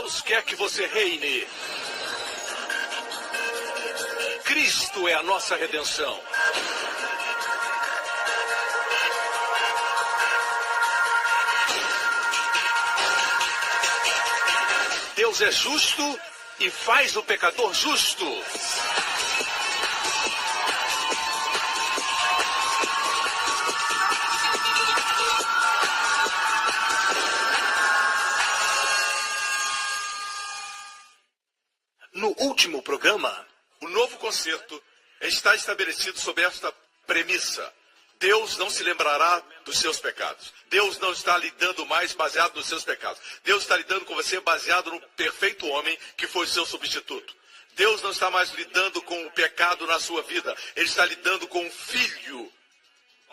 Deus quer que você reine. Cristo é a nossa redenção. Deus é justo e faz o pecador justo. No último programa, o novo concerto está estabelecido sob esta premissa: Deus não se lembrará dos seus pecados. Deus não está lidando mais baseado nos seus pecados. Deus está lidando com você baseado no perfeito homem que foi o seu substituto. Deus não está mais lidando com o pecado na sua vida. Ele está lidando com o Filho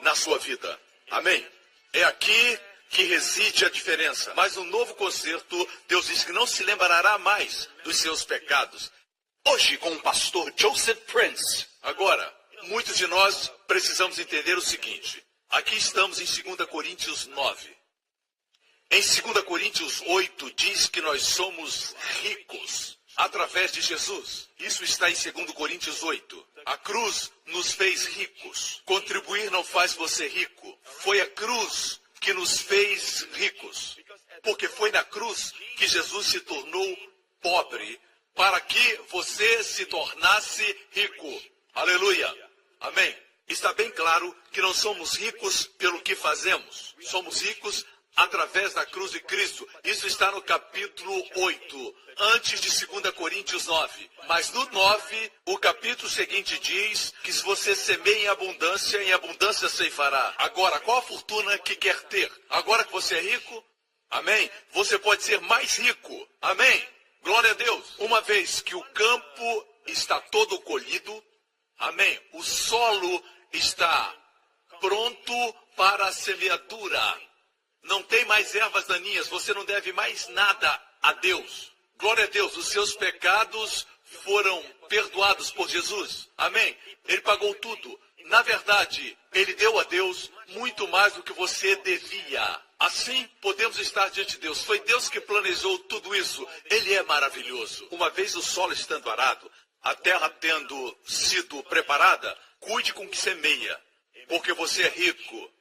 na sua vida. Amém? É aqui que reside a diferença. Mas no novo concerto, Deus diz que não se lembrará mais dos seus pecados. Hoje, com o pastor Joseph Prince. Agora, muitos de nós precisamos entender o seguinte. Aqui estamos em 2 Coríntios 9. Em 2 Coríntios 8 diz que nós somos ricos através de Jesus. Isso está em 2 Coríntios 8. A cruz nos fez ricos. Contribuir não faz você rico. Foi a cruz que nos fez ricos. Porque foi na cruz que Jesus se tornou pobre para que você se tornasse rico. Aleluia. Amém. Está bem claro que não somos ricos pelo que fazemos. Somos ricos através da cruz de Cristo. Isso está no capítulo 8, antes de 2 Coríntios 9. Mas no 9, o capítulo seguinte diz que se você semeia em abundância ceifará. Agora, qual a fortuna que quer ter? Agora que você é rico, amém? Você pode ser mais rico. Amém? Glória a Deus. Uma vez que o campo está todo colhido, amém? O solo está pronto para a semeadura. Não tem mais ervas daninhas. Você não deve mais nada a Deus. Glória a Deus. Os seus pecados foram perdoados por Jesus. Amém? Ele pagou tudo. Na verdade, ele deu a Deus muito mais do que você devia. Assim, podemos estar diante de Deus. Foi Deus que planejou tudo isso. Ele é maravilhoso. Uma vez o solo estando arado, a terra tendo sido preparada, cuide com o que semeia, porque você é rico.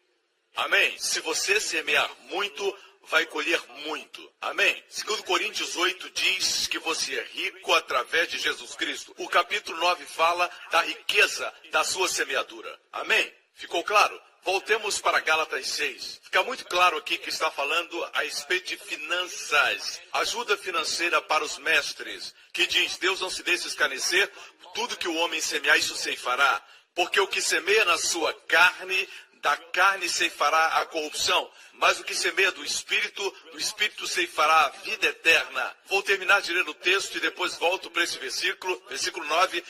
Amém? Se você semear muito, vai colher muito. Amém? 2 Coríntios 8 diz que você é rico através de Jesus Cristo. O capítulo 9 fala da riqueza da sua semeadura. Amém? Ficou claro? Voltemos para Gálatas 6. Fica muito claro aqui que está falando a respeito de finanças. Ajuda financeira para os mestres. Que diz, Deus não se deixe escarnecer, tudo que o homem semear, isso ceifará. Porque o que semeia na sua carne, da carne ceifará a corrupção. Mas o que semeia do Espírito ceifará a vida eterna. Vou terminar de ler o texto e depois volto para esse versículo 9.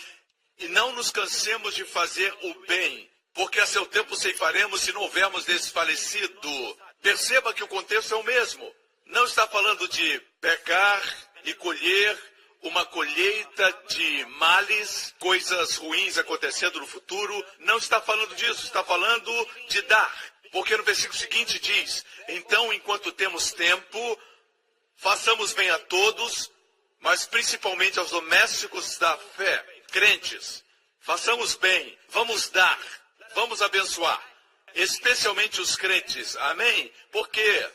E não nos cansemos de fazer o bem, porque a seu tempo ceifaremos se não houvermos desfalecido. Perceba que o contexto é o mesmo. Não está falando de pecar e colher uma colheita de males, coisas ruins acontecendo no futuro. Não está falando disso, está falando de dar. Porque no versículo seguinte diz, então, enquanto temos tempo, façamos bem a todos, mas principalmente aos domésticos da fé, crentes. Façamos bem, vamos dar, vamos abençoar, especialmente os crentes. Amém? Porque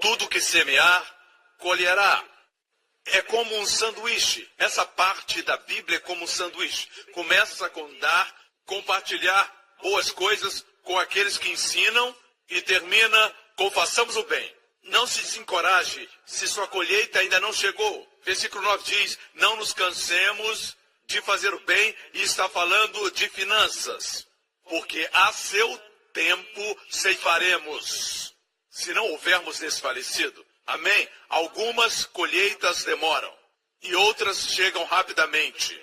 tudo que semear, colherá. É como um sanduíche. Essa parte da Bíblia é como um sanduíche. Começa com dar, compartilhar boas coisas com aqueles que ensinam e termina com façamos o bem. Não se desencoraje se sua colheita ainda não chegou. Versículo 9 diz, não nos cansemos de fazer o bem, e está falando de finanças. Porque a seu tempo ceifaremos, se não houvermos desfalecido. Amém? Algumas colheitas demoram e outras chegam rapidamente.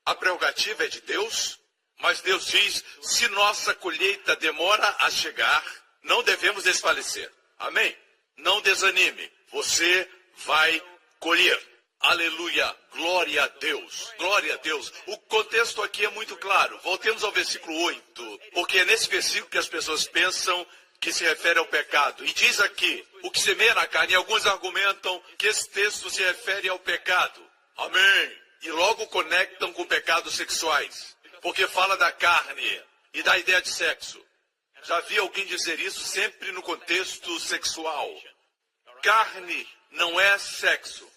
A prerrogativa é de Deus, mas Deus diz, se nossa colheita demora a chegar, não devemos desfalecer. Amém? Não desanime, você vai colher. Aleluia, glória a Deus, glória a Deus. O contexto aqui é muito claro. Voltemos ao versículo 8, porque é nesse versículo que as pessoas pensam que se refere ao pecado. E diz aqui, o que semeia na carne, e alguns argumentam que esse texto se refere ao pecado. Amém. E logo conectam com pecados sexuais, porque fala da carne e da ideia de sexo. Já vi alguém dizer isso sempre no contexto sexual. Carne não é sexo.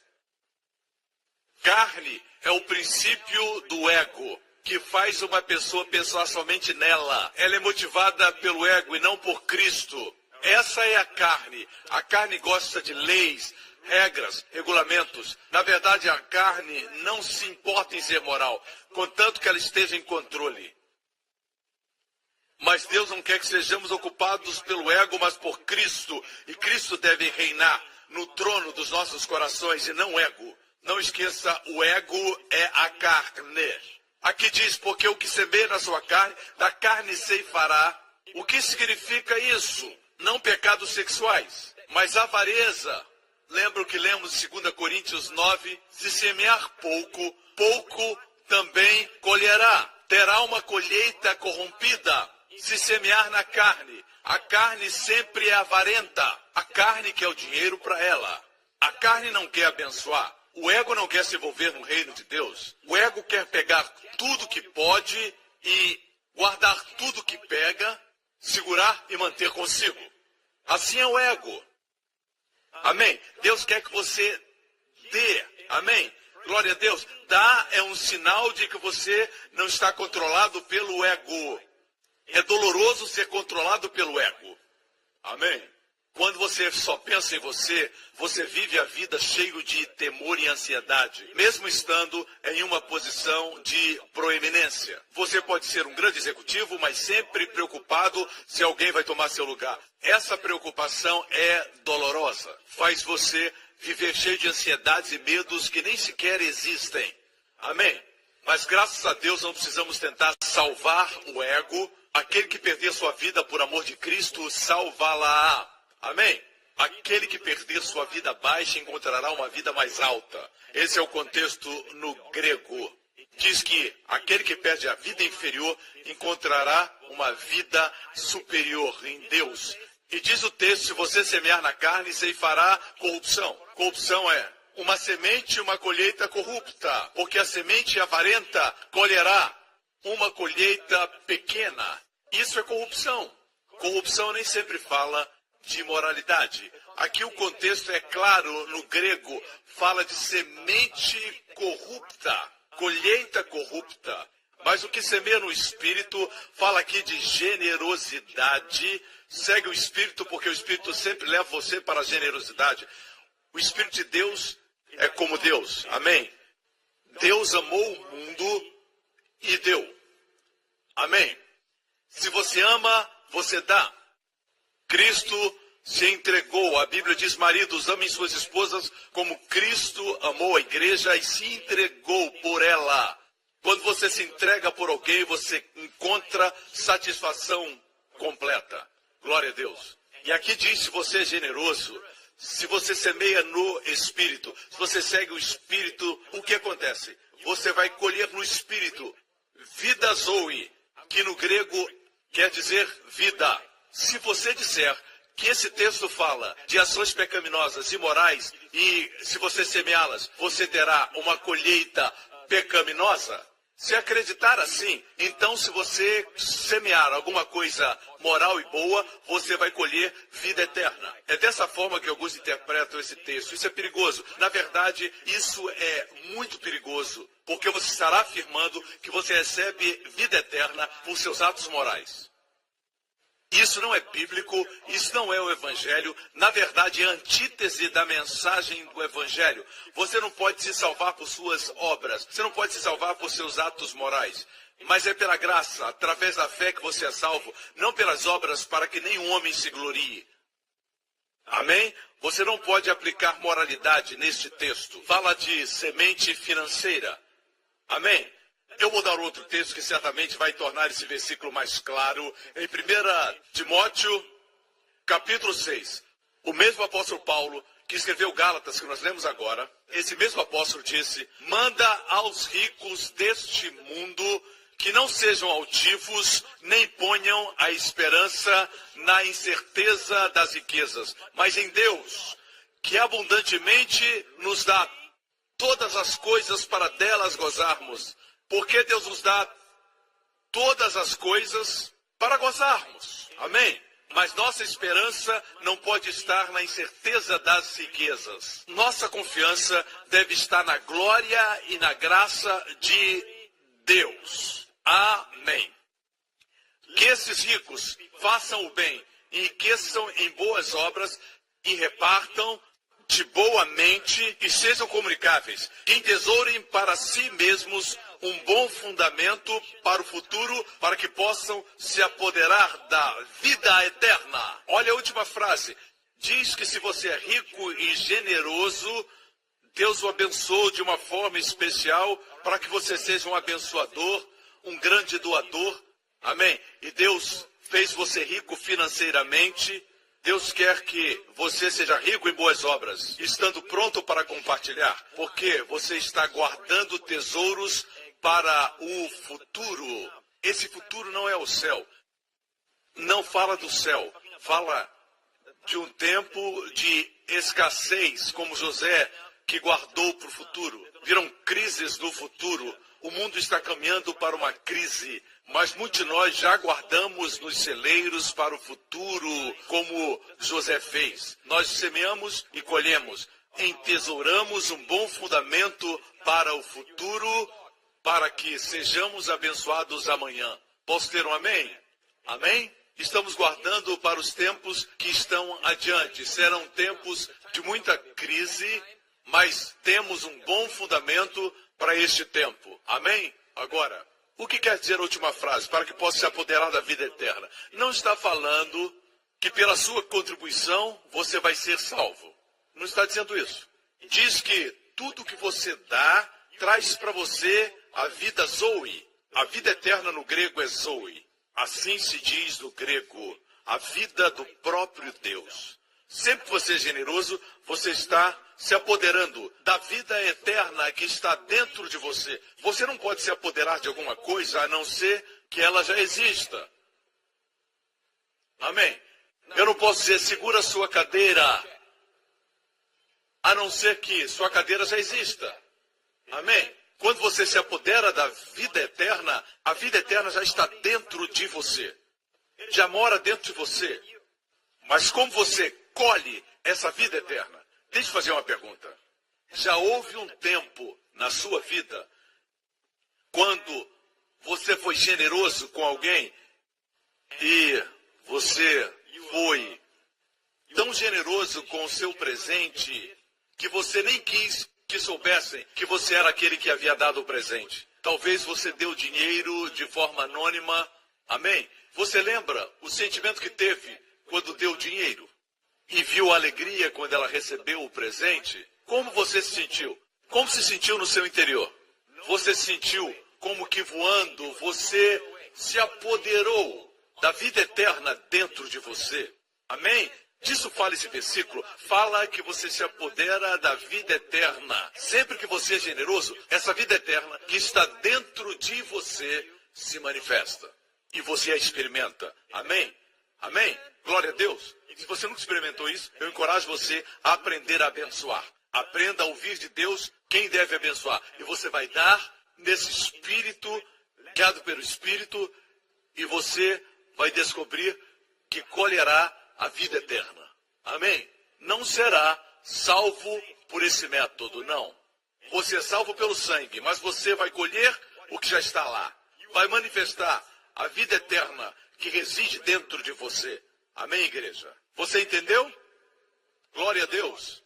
Carne é o princípio do ego, que faz uma pessoa pensar somente nela. Ela é motivada pelo ego e não por Cristo. Essa é a carne. A carne gosta de leis, regras, regulamentos. Na verdade, a carne não se importa em ser moral, contanto que ela esteja em controle. Mas Deus não quer que sejamos ocupados pelo ego, mas por Cristo. E Cristo deve reinar no trono dos nossos corações e não o ego. Não esqueça, o ego é a carne. Aqui diz, porque o que semeia na sua carne, da carne ceifará. O que significa isso? Não pecados sexuais, mas avareza. Lembra o que lemos em 2 Coríntios 9? Se semear pouco, pouco também colherá. Terá uma colheita corrompida. Se semear na carne, a carne sempre é avarenta. A carne quer o dinheiro para ela. A carne não quer abençoar. O ego não quer se envolver no reino de Deus. O ego quer pegar tudo que pode e guardar tudo que pega, segurar e manter consigo. Assim é o ego. Amém? Deus quer que você dê. Amém? Glória a Deus. Dar é um sinal de que você não está controlado pelo ego. É doloroso ser controlado pelo ego. Amém? Quando você só pensa em você, você vive a vida cheio de temor e ansiedade, mesmo estando em uma posição de proeminência. Você pode ser um grande executivo, mas sempre preocupado se alguém vai tomar seu lugar. Essa preocupação é dolorosa. Faz você viver cheio de ansiedades e medos que nem sequer existem. Amém? Mas graças a Deus não precisamos tentar salvar o ego. Aquele que perder sua vida por amor de Cristo, salvá-la-á. Amém? Aquele que perder sua vida baixa encontrará uma vida mais alta. Esse é o contexto no grego. Diz que aquele que perde a vida inferior encontrará uma vida superior em Deus. E diz o texto, se você semear na carne, ceifará corrupção. Corrupção é uma semente e uma colheita corrupta. Porque a semente avarenta colherá uma colheita pequena. Isso é corrupção. Corrupção nem sempre fala de imoralidade. Aqui o contexto é claro, no grego, fala de semente corrupta, colheita corrupta. Mas o que semeia no Espírito, fala aqui de generosidade. Segue o Espírito, porque o Espírito sempre leva você para a generosidade. O Espírito de Deus é como Deus. Amém? Deus amou o mundo e deu. Amém? Se você ama, você dá. Cristo se entregou. A Bíblia diz, maridos, amem suas esposas como Cristo amou a igreja e se entregou por ela. Quando você se entrega por alguém, você encontra satisfação completa. Glória a Deus. E aqui diz, se você é generoso, se você semeia no Espírito, se você segue o Espírito, o que acontece? Você vai colher no Espírito. Vida zoe, que no grego quer dizer vida. Se você disser que esse texto fala de ações pecaminosas, imorais, e se você semeá-las, você terá uma colheita pecaminosa, se acreditar assim, então se você semear alguma coisa moral e boa, você vai colher vida eterna. É dessa forma que alguns interpretam esse texto. Isso é perigoso. Na verdade, isso é muito perigoso, porque você estará afirmando que você recebe vida eterna por seus atos morais. Isso não é bíblico, isso não é o Evangelho. Na verdade, é a antítese da mensagem do Evangelho. Você não pode se salvar por suas obras, você não pode se salvar por seus atos morais. Mas é pela graça, através da fé que você é salvo, não pelas obras para que nenhum homem se glorie. Amém? Você não pode aplicar moralidade neste texto. Fala de semente financeira. Amém? Eu vou dar outro texto que certamente vai tornar esse versículo mais claro. Em 1 Timóteo, capítulo 6. O mesmo apóstolo Paulo, que escreveu Gálatas, que nós lemos agora, esse mesmo apóstolo disse, manda aos ricos deste mundo que não sejam altivos, nem ponham a esperança na incerteza das riquezas, mas em Deus, que abundantemente nos dá todas as coisas para delas gozarmos. Porque Deus nos dá todas as coisas para gozarmos. Amém? Mas nossa esperança não pode estar na incerteza das riquezas. Nossa confiança deve estar na glória e na graça de Deus. Amém. Que esses ricos façam o bem, enriqueçam em boas obras e repartam de boa mente e sejam comunicáveis. Que entesourem para si mesmos um bom fundamento para o futuro, para que possam se apoderar da vida eterna. Olha a última frase. Diz que se você é rico e generoso, Deus o abençoou de uma forma especial para que você seja um abençoador, um grande doador. Amém? E Deus fez você rico financeiramente. Deus quer que você seja rico em boas obras, estando pronto para compartilhar, porque você está guardando tesouros para o futuro. Esse futuro não é o céu. Não fala do céu. Fala de um tempo de escassez, como José, que guardou para o futuro. Viram crises no futuro. O mundo está caminhando para uma crise, mas muitos de nós já guardamos nos celeiros para o futuro, como José fez. Nós semeamos e colhemos. Entesouramos um bom fundamento para o futuro, para que sejamos abençoados amanhã. Posso ter um amém? Amém? Estamos guardando para os tempos que estão adiante. Serão tempos de muita crise, mas temos um bom fundamento para este tempo. Amém? Agora, o que quer dizer a última frase? Para que possa se apoderar da vida eterna. Não está falando que pela sua contribuição você vai ser salvo. Não está dizendo isso. Diz que tudo que você dá traz para você a vida Zoe. A vida eterna no grego é Zoe. Assim se diz no grego, a vida do próprio Deus. Sempre que você é generoso, você está se apoderando da vida eterna que está dentro de você. Você não pode se apoderar de alguma coisa a não ser que ela já exista. Amém? Eu não posso dizer, segura a sua cadeira, a não ser que sua cadeira já exista. Amém? Quando você se apodera da vida eterna, a vida eterna já está dentro de você. Já mora dentro de você. Mas como você colhe essa vida eterna? Deixa eu fazer uma pergunta. Já houve um tempo na sua vida quando você foi generoso com alguém e você foi tão generoso com o seu presente que você nem quis que soubessem que você era aquele que havia dado o presente? Talvez você deu dinheiro de forma anônima. Amém? Você lembra o sentimento que teve quando deu dinheiro? E viu a alegria quando ela recebeu o presente? Como você se sentiu? Como se sentiu no seu interior? Você se sentiu como que voando, você se apoderou da vida eterna dentro de você. Amém? Disso fala esse versículo. Fala que você se apodera da vida eterna. Sempre que você é generoso, essa vida eterna que está dentro de você se manifesta. E você a experimenta. Amém? Amém? Glória a Deus. Se você nunca experimentou isso, eu encorajo você a aprender a abençoar. Aprenda a ouvir de Deus quem deve abençoar. E você vai dar nesse espírito, guiado pelo Espírito, e você vai descobrir que colherá a vida eterna. Amém? Não será salvo por esse método, não. Você é salvo pelo sangue, mas você vai colher o que já está lá. Vai manifestar a vida eterna que reside dentro de você. Amém, igreja? Você entendeu? Glória a Deus.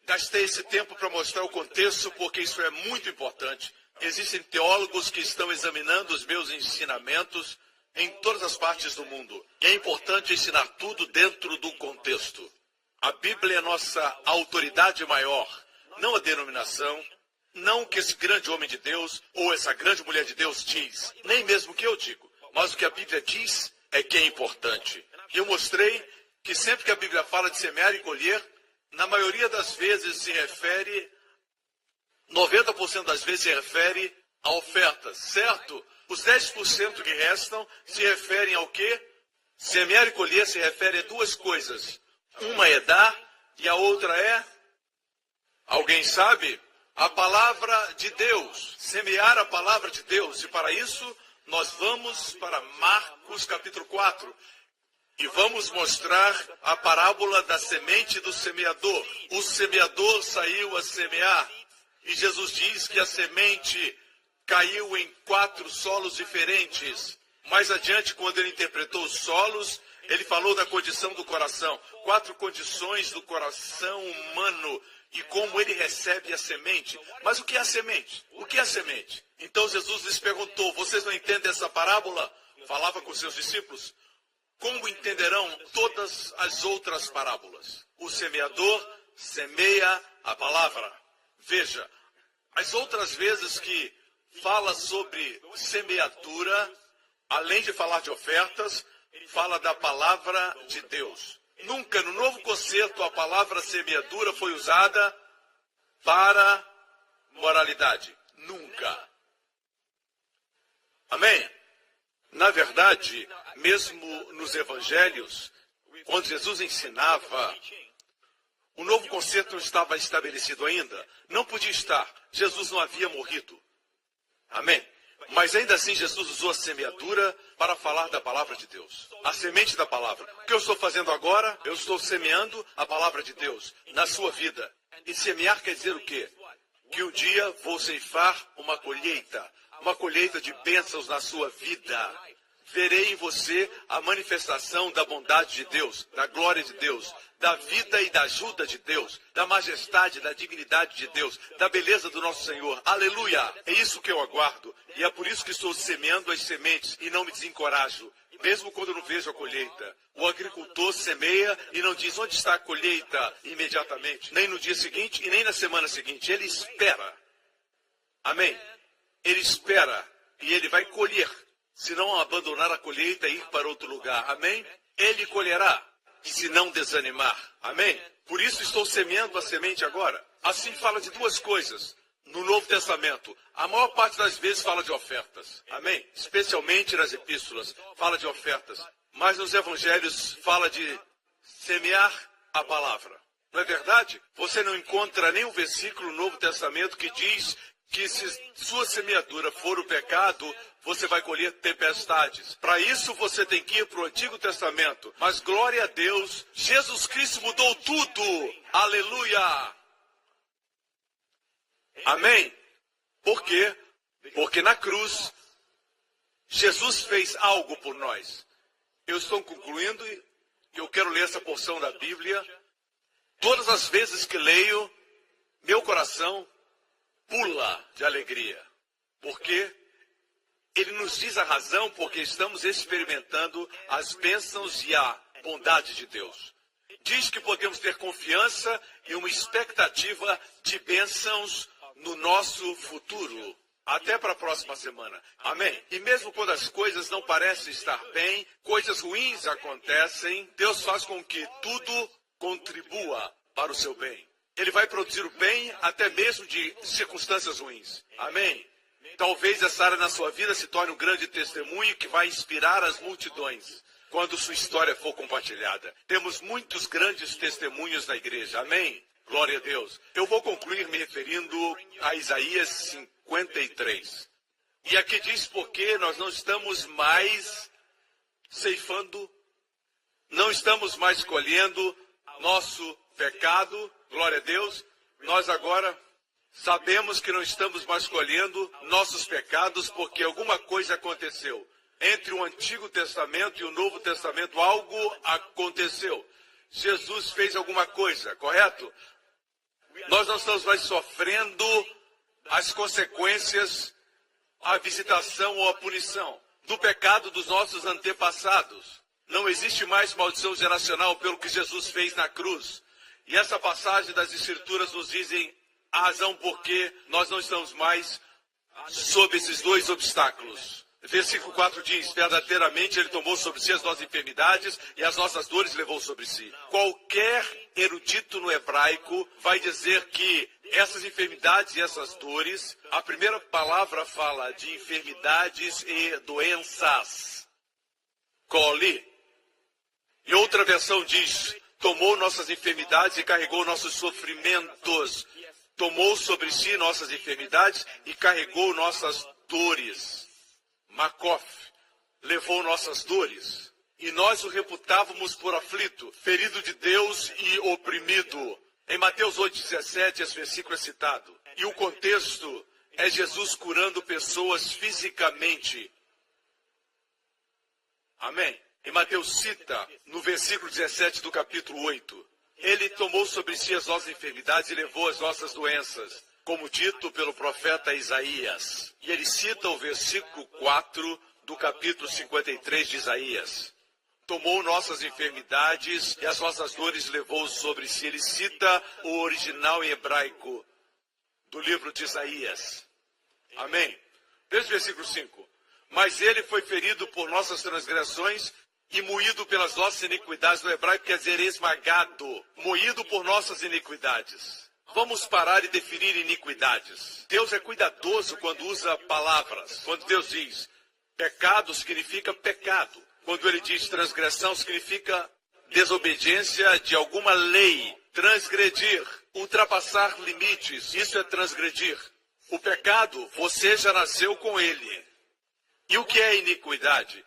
Gastei esse tempo para mostrar o contexto, porque isso é muito importante. Existem teólogos que estão examinando os meus ensinamentos em todas as partes do mundo. E é importante ensinar tudo dentro do contexto. A Bíblia é nossa autoridade maior, não a denominação, não o que esse grande homem de Deus ou essa grande mulher de Deus diz, nem mesmo o que eu digo, mas o que a Bíblia diz é que é importante. E eu mostrei que sempre que a Bíblia fala de semear e colher, na maioria das vezes se refere, 90% das vezes se refere a ofertas, certo? Os 10% que restam se referem ao quê? Semear e colher se refere a duas coisas. Uma é dar e a outra é, alguém sabe? A palavra de Deus. Semear a palavra de Deus. E para isso, nós vamos para Marcos capítulo 4. E vamos mostrar a parábola da semente do semeador. O semeador saiu a semear. E Jesus diz que a semente caiu em 4 solos diferentes. Mais adiante, quando ele interpretou os solos, ele falou da condição do coração. 4 condições do coração humano e como ele recebe a semente. Mas o que é a semente? O que é a semente? Então Jesus lhes perguntou, vocês não entendem essa parábola? Falava com seus discípulos. Como entenderão todas as outras parábolas? O semeador semeia a palavra. Veja, as outras vezes que fala sobre semeadura, além de falar de ofertas, fala da palavra de Deus. Nunca no Novo Concerto a palavra semeadura foi usada para moralidade. Nunca. Amém? Na verdade, mesmo nos evangelhos, quando Jesus ensinava, o Novo Concerto não estava estabelecido ainda. Não podia estar. Jesus não havia morrido. Amém? Mas ainda assim Jesus usou a semeadura para falar da palavra de Deus. A semente da palavra. O que eu estou fazendo agora? Eu estou semeando a palavra de Deus na sua vida. E semear quer dizer o quê? Que um dia vou ceifar uma colheita de bênçãos na sua vida. Verei em você a manifestação da bondade de Deus, da glória de Deus, da vida e da ajuda de Deus, da majestade, da dignidade de Deus, da beleza do nosso Senhor. Aleluia! É isso que eu aguardo. E é por isso que estou semeando as sementes e não me desencorajo, mesmo quando não vejo a colheita. O agricultor semeia e não diz onde está a colheita imediatamente, nem no dia seguinte e nem na semana seguinte. Ele espera. Amém? Ele espera e ele vai colher. Se não abandonar a colheita e ir para outro lugar. Amém? Ele colherá. Se não desanimar. Amém? Por isso estou semeando a semente agora. Assim fala de duas coisas. No Novo Testamento, a maior parte das vezes fala de ofertas. Amém? Especialmente nas epístolas, fala de ofertas. Mas nos evangelhos fala de semear a palavra. Não é verdade? Você não encontra nenhum versículo no Novo Testamento que diz que se sua semeadura for o pecado, você vai colher tempestades. Para isso você tem que ir para o Antigo Testamento. Mas glória a Deus, Jesus Cristo mudou tudo. Aleluia! Amém? Por quê? Porque na cruz, Jesus fez algo por nós. Eu estou concluindo e eu quero ler essa porção da Bíblia. Todas as vezes que leio, meu coração pula de alegria. Porque ele nos diz a razão porque estamos experimentando as bênçãos e a bondade de Deus. Diz que podemos ter confiança e uma expectativa de bênçãos no nosso futuro. Até para a próxima semana. Amém? E mesmo quando as coisas não parecem estar bem, coisas ruins acontecem, Deus faz com que tudo contribua para o seu bem. Ele vai produzir o bem até mesmo de circunstâncias ruins. Amém? Talvez essa área na sua vida se torne um grande testemunho que vai inspirar as multidões quando sua história for compartilhada. Temos muitos grandes testemunhos na igreja. Amém? Glória a Deus. Eu vou concluir me referindo a Isaías 53. E aqui diz porque nós não estamos mais ceifando, não estamos mais colhendo nosso pecado. Glória a Deus. Nós agora sabemos que não estamos mais colhendo nossos pecados porque alguma coisa aconteceu. Entre o Antigo Testamento e o Novo Testamento, algo aconteceu. Jesus fez alguma coisa, correto? Nós não estamos mais sofrendo as consequências, a visitação ou a punição do pecado dos nossos antepassados. Não existe mais maldição geracional pelo que Jesus fez na cruz. E essa passagem das Escrituras nos dizem a razão por que nós não estamos mais sob esses dois obstáculos. Versículo 4 diz, verdadeiramente ele tomou sobre si as nossas enfermidades e as nossas dores levou sobre si. Qualquer erudito no hebraico vai dizer que essas enfermidades e essas dores, a primeira palavra fala de enfermidades e doenças. Coli. E outra versão diz, tomou nossas enfermidades e carregou nossos sofrimentos. Tomou sobre si nossas enfermidades e carregou nossas dores. Makof, levou nossas dores. E nós o reputávamos por aflito, ferido de Deus e oprimido. Em Mateus 8,17, esse versículo é citado. E o contexto é Jesus curando pessoas fisicamente. Amém? E Mateus cita no versículo 17 do capítulo 8. Ele tomou sobre si as nossas enfermidades e levou as nossas doenças, como dito pelo profeta Isaías. E ele cita o versículo 4 do capítulo 53 de Isaías. Tomou nossas enfermidades e as nossas dores levou sobre si. Ele cita o original em hebraico do livro de Isaías. Amém? Veja o versículo 5. Mas ele foi ferido por nossas transgressões e moído pelas nossas iniquidades. No hebraico quer dizer esmagado, moído por nossas iniquidades. Vamos parar e definir iniquidades. Deus é cuidadoso quando usa palavras. Quando Deus diz pecado, significa pecado. Quando ele diz transgressão, significa desobediência de alguma lei. Transgredir, ultrapassar limites, isso é transgredir. O pecado, você já nasceu com ele. E o que é iniquidade?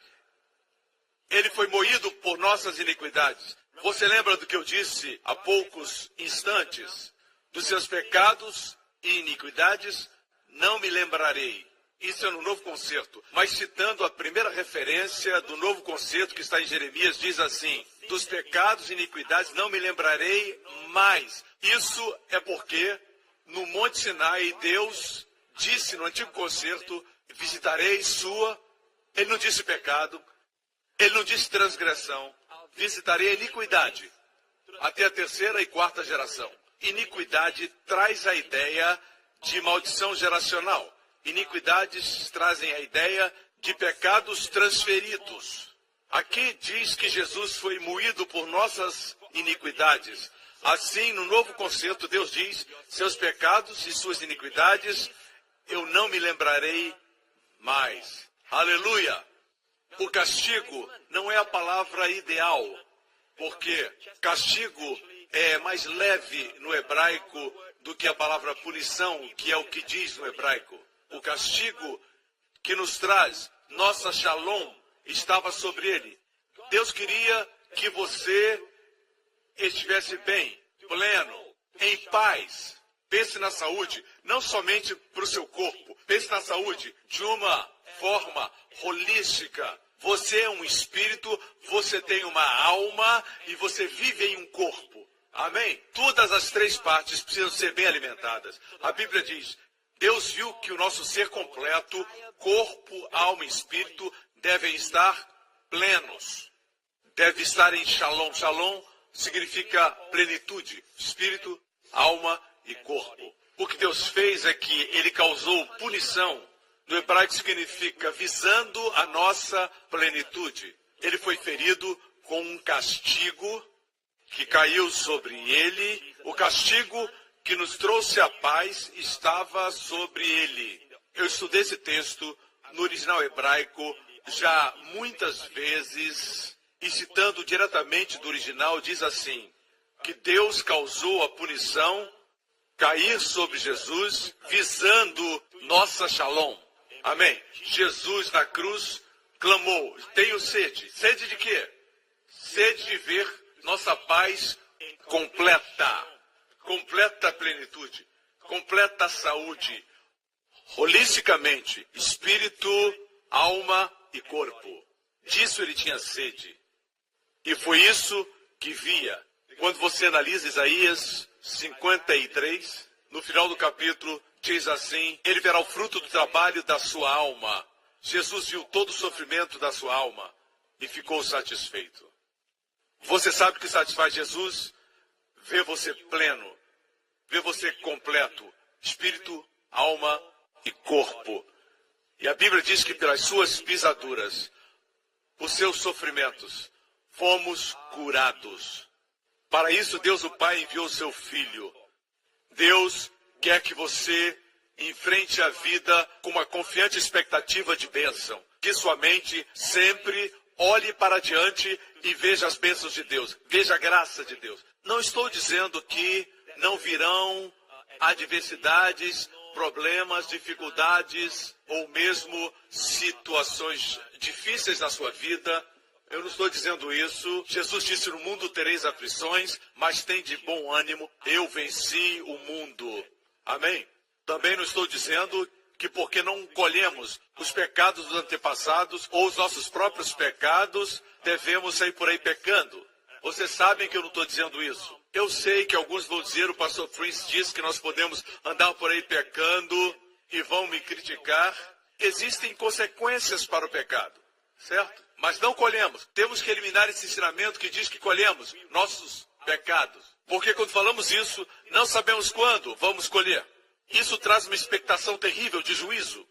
Ele foi moído por nossas iniquidades. Você lembra do que eu disse há poucos instantes? Dos seus pecados e iniquidades não me lembrarei. Isso é no Novo Concerto. Mas citando a primeira referência do Novo Concerto, que está em Jeremias, diz assim: dos pecados e iniquidades não me lembrarei mais. Isso é porque no Monte Sinai Deus disse no Antigo Concerto: visitarei sua. Ele não disse pecado, ele não disse transgressão. Visitarei a iniquidade até a terceira e quarta geração. Iniquidade traz a ideia de maldição geracional. Iniquidades trazem a ideia de pecados transferidos. Aqui diz que Jesus foi moído por nossas iniquidades. Assim, no Novo Concerto, Deus diz: seus pecados e suas iniquidades eu não me lembrarei mais. Aleluia! O castigo não é a palavra ideal, porque castigo é mais leve no hebraico do que a palavra punição, que é o que diz no hebraico. O castigo que nos traz nossa shalom estava sobre ele. Deus queria que você estivesse bem, pleno, em paz. Pense na saúde, não somente para o seu corpo. Pense na saúde de uma forma holística. Você é um espírito, você tem uma alma e você vive em um corpo. Amém? Todas as três partes precisam ser bem alimentadas. A Bíblia diz: Deus viu que o nosso ser completo, corpo, alma e espírito, devem estar plenos. Deve estar em shalom. Shalom significa plenitude, espírito, alma e corpo. O que Deus fez é que ele causou punição. No hebraico significa visando a nossa plenitude. Ele foi ferido com um castigo que caiu sobre ele. O castigo que nos trouxe a paz estava sobre ele. Eu estudei esse texto no original hebraico já muitas vezes, e citando diretamente do original, diz assim: que Deus causou a punição cair sobre Jesus, visando nossa shalom. Amém? Jesus na cruz clamou: tenho sede. Sede de quê? Sede de ver nossa paz completa. Completa plenitude. Completa saúde. Holisticamente. Espírito, alma e corpo. Disso ele tinha sede. E foi isso que via. Quando você analisa Isaías 53, no final do capítulo, diz assim: ele verá o fruto do trabalho da sua alma. Jesus viu todo o sofrimento da sua alma e ficou satisfeito. Você sabe o que satisfaz Jesus? Ver você pleno, ver você completo, espírito, alma e corpo. E a Bíblia diz que pelas suas pisaduras, os seus sofrimentos, fomos curados. Para isso, Deus o Pai enviou seu Filho. Deus quer que você enfrente a vida com uma confiante expectativa de bênção. Que sua mente sempre olhe para diante e veja as bênçãos de Deus, veja a graça de Deus. Não estou dizendo que não virão adversidades, problemas, dificuldades ou mesmo situações difíceis na sua vida. Eu não estou dizendo isso. Jesus disse: no mundo tereis aflições, mas tem de bom ânimo, eu venci o mundo. Amém? Também não estou dizendo que porque não colhemos os pecados dos antepassados ou os nossos próprios pecados, devemos sair por aí pecando. Vocês sabem que eu não estou dizendo isso. Eu sei que alguns vão dizer, o pastor Prince diz que nós podemos andar por aí pecando e vão me criticar. Existem consequências para o pecado, certo? Mas não colhemos. Temos que eliminar esse ensinamento que diz que colhemos nossos pecados. Porque quando falamos isso, não sabemos quando vamos colher. Isso traz uma expectação terrível de juízo.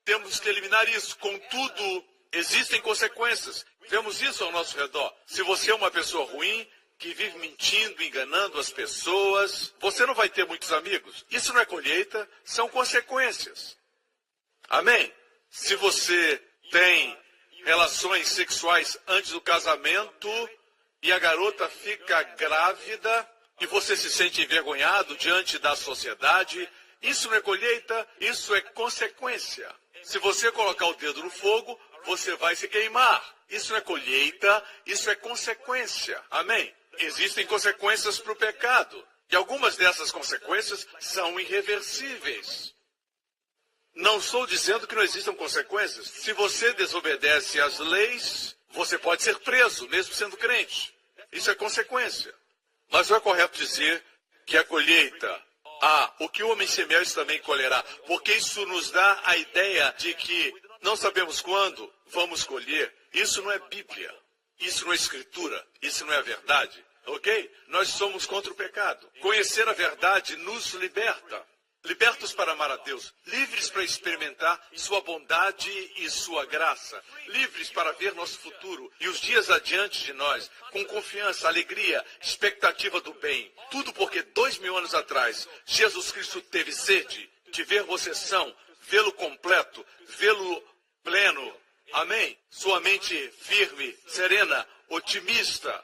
Temos que eliminar isso. Contudo, existem consequências. Vemos isso ao nosso redor. Se você é uma pessoa ruim, que vive mentindo, enganando as pessoas, você não vai ter muitos amigos. Isso não é colheita, são consequências. Amém? Se você tem relações sexuais antes do casamento e a garota fica grávida e você se sente envergonhado diante da sociedade, isso não é colheita, isso é consequência. Se você colocar o dedo no fogo, você vai se queimar. Isso não é colheita, isso é consequência. Amém? Existem consequências para o pecado. E algumas dessas consequências são irreversíveis. Não estou dizendo que não existam consequências. Se você desobedece às leis, você pode ser preso, mesmo sendo crente. Isso é consequência. Mas não é correto dizer que a colheita, o que o homem semear, isso também colherá. Porque isso nos dá a ideia de que não sabemos quando vamos colher. Isso não é Bíblia. Isso não é Escritura. Isso não é a verdade. Ok? Nós somos contra o pecado. Conhecer a verdade nos liberta. Libertos para amar a Deus, livres para experimentar sua bondade e sua graça, livres para ver nosso futuro e os dias adiante de nós, com confiança, alegria, expectativa do bem. Tudo porque 2000 anos atrás, Jesus Cristo teve sede de ver você são, vê-lo completo, vê-lo pleno. Amém? Sua mente firme, serena, otimista.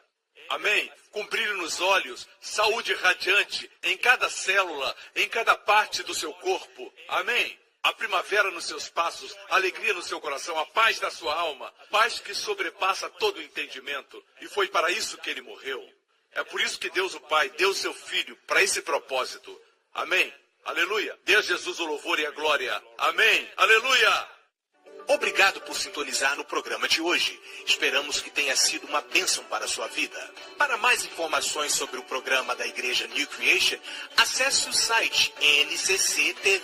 Amém? Com brilho nos olhos, saúde radiante em cada célula, em cada parte do seu corpo. Amém? A primavera nos seus passos, a alegria no seu coração, a paz da sua alma, paz que sobrepassa todo o entendimento. E foi para isso que ele morreu. É por isso que Deus o Pai deu seu Filho para esse propósito. Amém? Aleluia. Dê a Jesus o louvor e a glória. Amém? Aleluia. Obrigado por sintonizar no programa de hoje. Esperamos que tenha sido uma bênção para a sua vida. Para mais informações sobre o programa da Igreja New Creation, acesse o site ncctv.org.sg.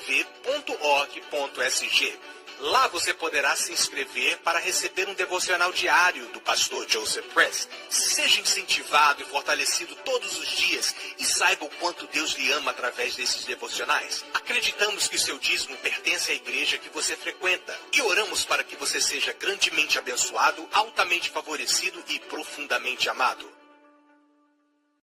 Lá você poderá se inscrever para receber um devocional diário do pastor Joseph Press. Seja incentivado e fortalecido todos os dias e saiba o quanto Deus lhe ama através desses devocionais. Acreditamos que seu dízimo pertence à igreja que você frequenta e oramos para que você seja grandemente abençoado, altamente favorecido e profundamente amado.